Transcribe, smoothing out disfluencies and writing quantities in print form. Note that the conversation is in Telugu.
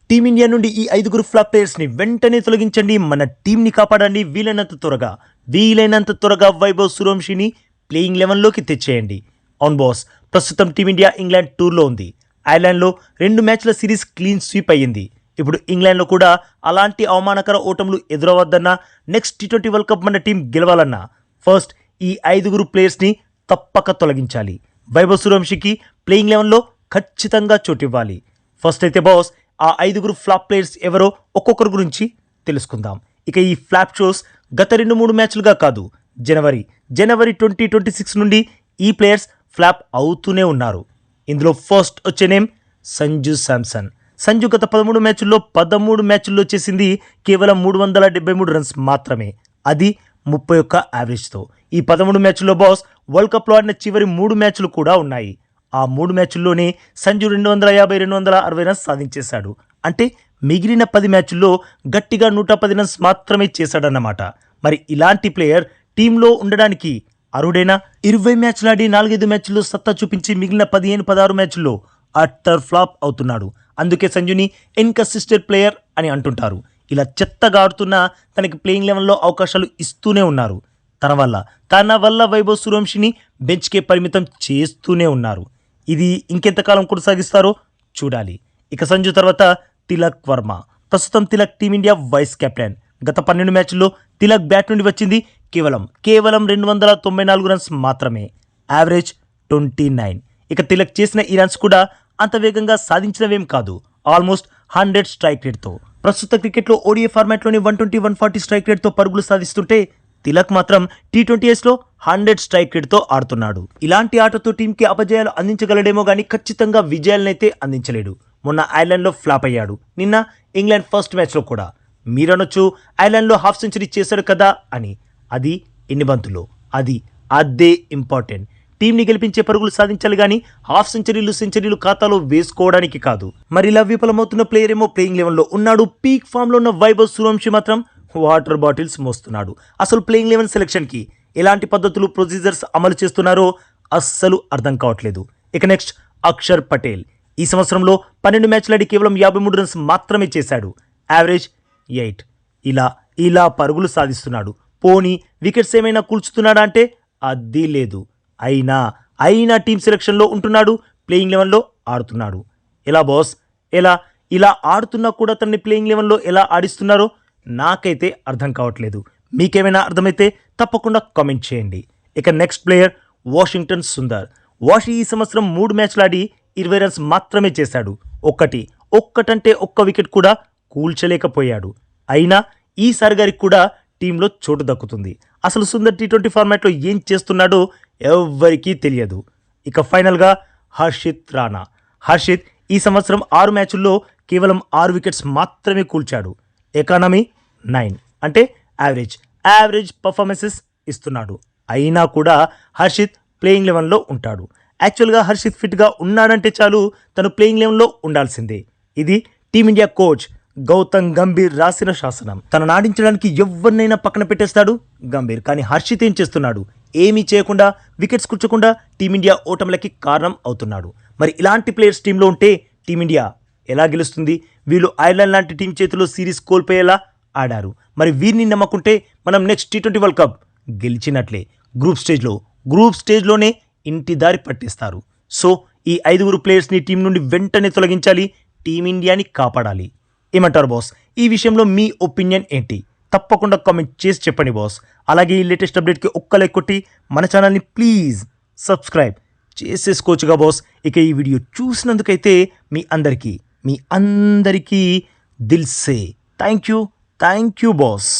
టీమిండియా నుండి ఈ 5 ఫ్లాప్ ప్లేయర్స్ని వెంటనే తొలగించండి. మన టీంని కాపాడండి. వీలైనంత త్వరగా వైభవ్ సూర్యవంశీని ప్లేయింగ్ 11లోకి తెచ్చేయండి. ఆన్ బాస్, ప్రస్తుతం టీమిండియా ఇంగ్లాండ్ టూర్లో ఉంది. ఐర్లాండ్లో 2 మ్యాచ్ల సిరీస్ క్లీన్ స్వీప్ అయ్యింది. ఇప్పుడు ఇంగ్లాండ్లో కూడా అలాంటి అవమానకర ఓటములు ఎదురవద్దన్నా, నెక్స్ట్ టీ20 వరల్డ్ కప్ మన టీం గెలవాలన్నా ఫస్ట్ ఈ 5 ప్లేయర్స్ని తప్పక తొలగించాలి. వైభవ్ సూర్యవంశీకి ప్లేయింగ్ 11లో ఖచ్చితంగా చోటివ్వాలి. ఫస్ట్ అయితే బాస్, ఆ 5 ఫ్లాప్ ప్లేయర్స్ ఎవరో ఒక్కొక్కరి గురించి తెలుసుకుందాం. ఇక ఈ ఫ్లాప్ షోస్ గత 2-3 మ్యాచ్లుగా కాదు, జనవరి 2026 నుండి ఈ ప్లేయర్స్ ఫ్లాప్ అవుతూనే ఉన్నారు. ఇందులో ఫస్ట్ వచ్చే నేమ్ సంజు శాంసన్. సంజు గత 13 మ్యాచ్ల్లో 13 మ్యాచ్ల్లో చేసింది కేవలం 373 రన్స్ మాత్రమే, అది 31 యావరేజ్తో. ఈ 13 మ్యాచ్ల్లో బాస్ వరల్డ్ కప్లో ఆడిన చివరి 3 మ్యాచ్లు కూడా ఉన్నాయి. ఆ 3 మ్యాచ్ల్లోనే సంజు 250-260 రన్స్ సాధించేశాడు. అంటే మిగిలిన 10 మ్యాచ్ల్లో గట్టిగా 110 రన్స్ మాత్రమే చేశాడన్నమాట. మరి ఇలాంటి ప్లేయర్ టీంలో ఉండడానికి అరుడైనా? 20 మ్యాచ్లు ఆడి 4-5 మ్యాచ్ల్లో సత్తా చూపించి మిగిలిన 15-16 మ్యాచ్ల్లో అట్టర్ ఫ్లాప్ అవుతున్నాడు. అందుకే సంజుని ఇన్కన్సిస్టెంట్ ప్లేయర్ అని అంటుంటారు. ఇలా చెత్తగా ఆడుతున్నా తనకి ప్లేయింగ్ 11లో అవకాశాలు ఇస్తూనే ఉన్నారు. తన వల్ల వైభవ్ సూర్యవంశీని బెంచ్కే పరిమితం చేస్తూనే ఉన్నారు. ఇది ఇంకెంతకాలం కొనసాగిస్తారో చూడాలి. ఇక సంజు తర్వాత తిలక్ వర్మ. ప్రస్తుతం తిలక్ టీమిండియా వైస్ కెప్టెన్. గత 12 మ్యాచ్ల్లో తిలక్ బ్యాట్ నుండి వచ్చింది కేవలం 294 రన్స్ మాత్రమే, యావరేజ్ 29. ఇక తిలక్ చేసిన ఈ రన్స్ కూడా అంత వేగంగా సాధించినవేం కాదు, ఆల్మోస్ట్ 100 స్ట్రైక్ రేట్తో. ప్రస్తుత క్రికెట్లో ఓడిఐ ఫార్మాట్లోని 120-140 స్ట్రైక్ రేట్తో పరుగులు సాధిస్తుంటే తిలక్ మాత్రం టీ20లో 100 స్ట్రైక్ రేట్తో ఆడుతున్నాడు. ఇలాంటి ఆటతో టీంకి అపజయాలు అందించగలడేమో కానీ ఖచ్చితంగా విజయాలనైతే అందించలేడు. మొన్న ఐర్లాండ్లో ఫ్లాప్ అయ్యాడు, నిన్న ఇంగ్లాండ్ ఫస్ట్ మ్యాచ్లో కూడా. మీరనొచ్చు ఐర్లాండ్లో హాఫ్ సెంచరీ చేశాడు కదా అని. అది ఎన్ని బంతులు, అదే ఇంపార్టెంట్. టీంని గెలిపించే పరుగులు సాధించాలి కానీ హాఫ్ సెంచరీలు ఖాతాలో వేసుకోవడానికి కాదు. మరి ఇలా విఫలమవుతున్న ప్లేయర్ ఏమో ప్లేయింగ్ 11లో ఉన్నాడు. పీక్ ఫామ్లో ఉన్న వైభవ్ సూర్యవంశీ మాత్రం వాటర్ బాటిల్స్ మోస్తున్నాడు. అసలు ప్లేయింగ్ 11 సెలెక్షన్కి ఎలాంటి పద్ధతులు, ప్రొసీజర్స్ అమలు చేస్తున్నారో అస్సలు అర్థం కావట్లేదు. ఇక నెక్స్ట్ అక్షర్ పటేల్. ఈ సంవత్సరంలో 12 మ్యాచ్లు ఆడి కేవలం 53 రన్స్ మాత్రమే చేశాడు, యావరేజ్ 8. ఇలా పరుగులు సాధిస్తున్నాడు. పోనీ వికెట్స్ ఏమైనా కూల్చుతున్నాడా అంటే అది లేదు. అయినా టీం సెలెక్షన్లో ఉంటున్నాడు, ప్లేయింగ్ 11లో ఆడుతున్నాడు. ఎలా బాస్, ఇలా ఆడుతున్నా కూడా తనని ప్లేయింగ్ 11లో ఎలా ఆడిస్తున్నారో నాకైతే అర్థం కావట్లేదు. మీకేమైనా అర్థమైతే తప్పకుండా కామెంట్ చేయండి. ఇక నెక్స్ట్ ప్లేయర్ వాషింగ్టన్ సుందర్. ఈ సంవత్సరం 3 మ్యాచ్లు ఆడి 20 రన్స్ మాత్రమే చేశాడు. ఒక్కటంటే ఒక్క వికెట్ కూడా కూల్చలేకపోయాడు. అయినా ఈసారి గారికి కూడా టీంలో చోటు దక్కుతుంది. అసలు సుందర్ టీ20 ఫార్మాట్లో ఏం చేస్తున్నాడో ఎవ్వరికీ తెలియదు. ఇక ఫైనల్గా హర్షిత్ రాణా. ఈ సంవత్సరం 6 మ్యాచ్ల్లో కేవలం 6 వికెట్స్ మాత్రమే కూల్చాడు, ఎకానమీ 9. అంటే యావరేజ్ పర్ఫార్మెన్సెస్ ఇస్తున్నాడు. అయినా కూడా హర్షిత్ ప్లేయింగ్ 11లో ఉంటాడు. యాక్చువల్గా హర్షిత్ ఫిట్గా ఉన్నాడంటే చాలు, తను ప్లేయింగ్ 11లో ఉండాల్సిందే. ఇది టీమిండియా కోచ్ గౌతమ్ గంభీర్ రాసిన శాసనం. తనను ఆడించడానికి ఎవరినైనా పక్కన పెట్టేస్తాడు గంభీర్. కానీ హర్షిత్ ఏం చేస్తున్నాడు? ఏమీ చేయకుండా, వికెట్స్ కూర్చోకుండా టీమిండియా ఓటములకి కారణం అవుతున్నాడు. మరి ఇలాంటి ప్లేయర్స్ టీంలో ఉంటే టీమిండియా ఎలా గెలుస్తుంది? వీళ్ళు ఐర్లాండ్ లాంటి టీం చేతిలో సిరీస్ కోల్పోయేలా ఆడారు. మరి వీరిని నమ్మకుంటే మనం నెక్స్ట్ టీ20 వరల్డ్ కప్ గెలిచినట్లే. గ్రూప్ స్టేజ్లోనే ఇంటి దారి పట్టిస్తారు. సో ఈ 5 ప్లేయర్స్ని టీం నుండి వెంటనే తొలగించాలి, టీమిండియాని కాపాడాలి. ఏమంటారు బాస్? ఈ విషయంలో మీ ఒపీనియన్ ఏంటి? తప్పకుండా కామెంట్ చేసి చెప్పండి బాస్. అలాగే ఈ లేటెస్ట్ అప్డేట్కి ఒక్క లైక్ కొట్టి మన ఛానల్ని ప్లీజ్ సబ్స్క్రైబ్ చేసేసుకోవచ్చుగా బాస్. ఇక ఈ వీడియో చూసినందుకైతే మీ అందరికీ దిల్ సే థ్యాంక్ యూ బాస్.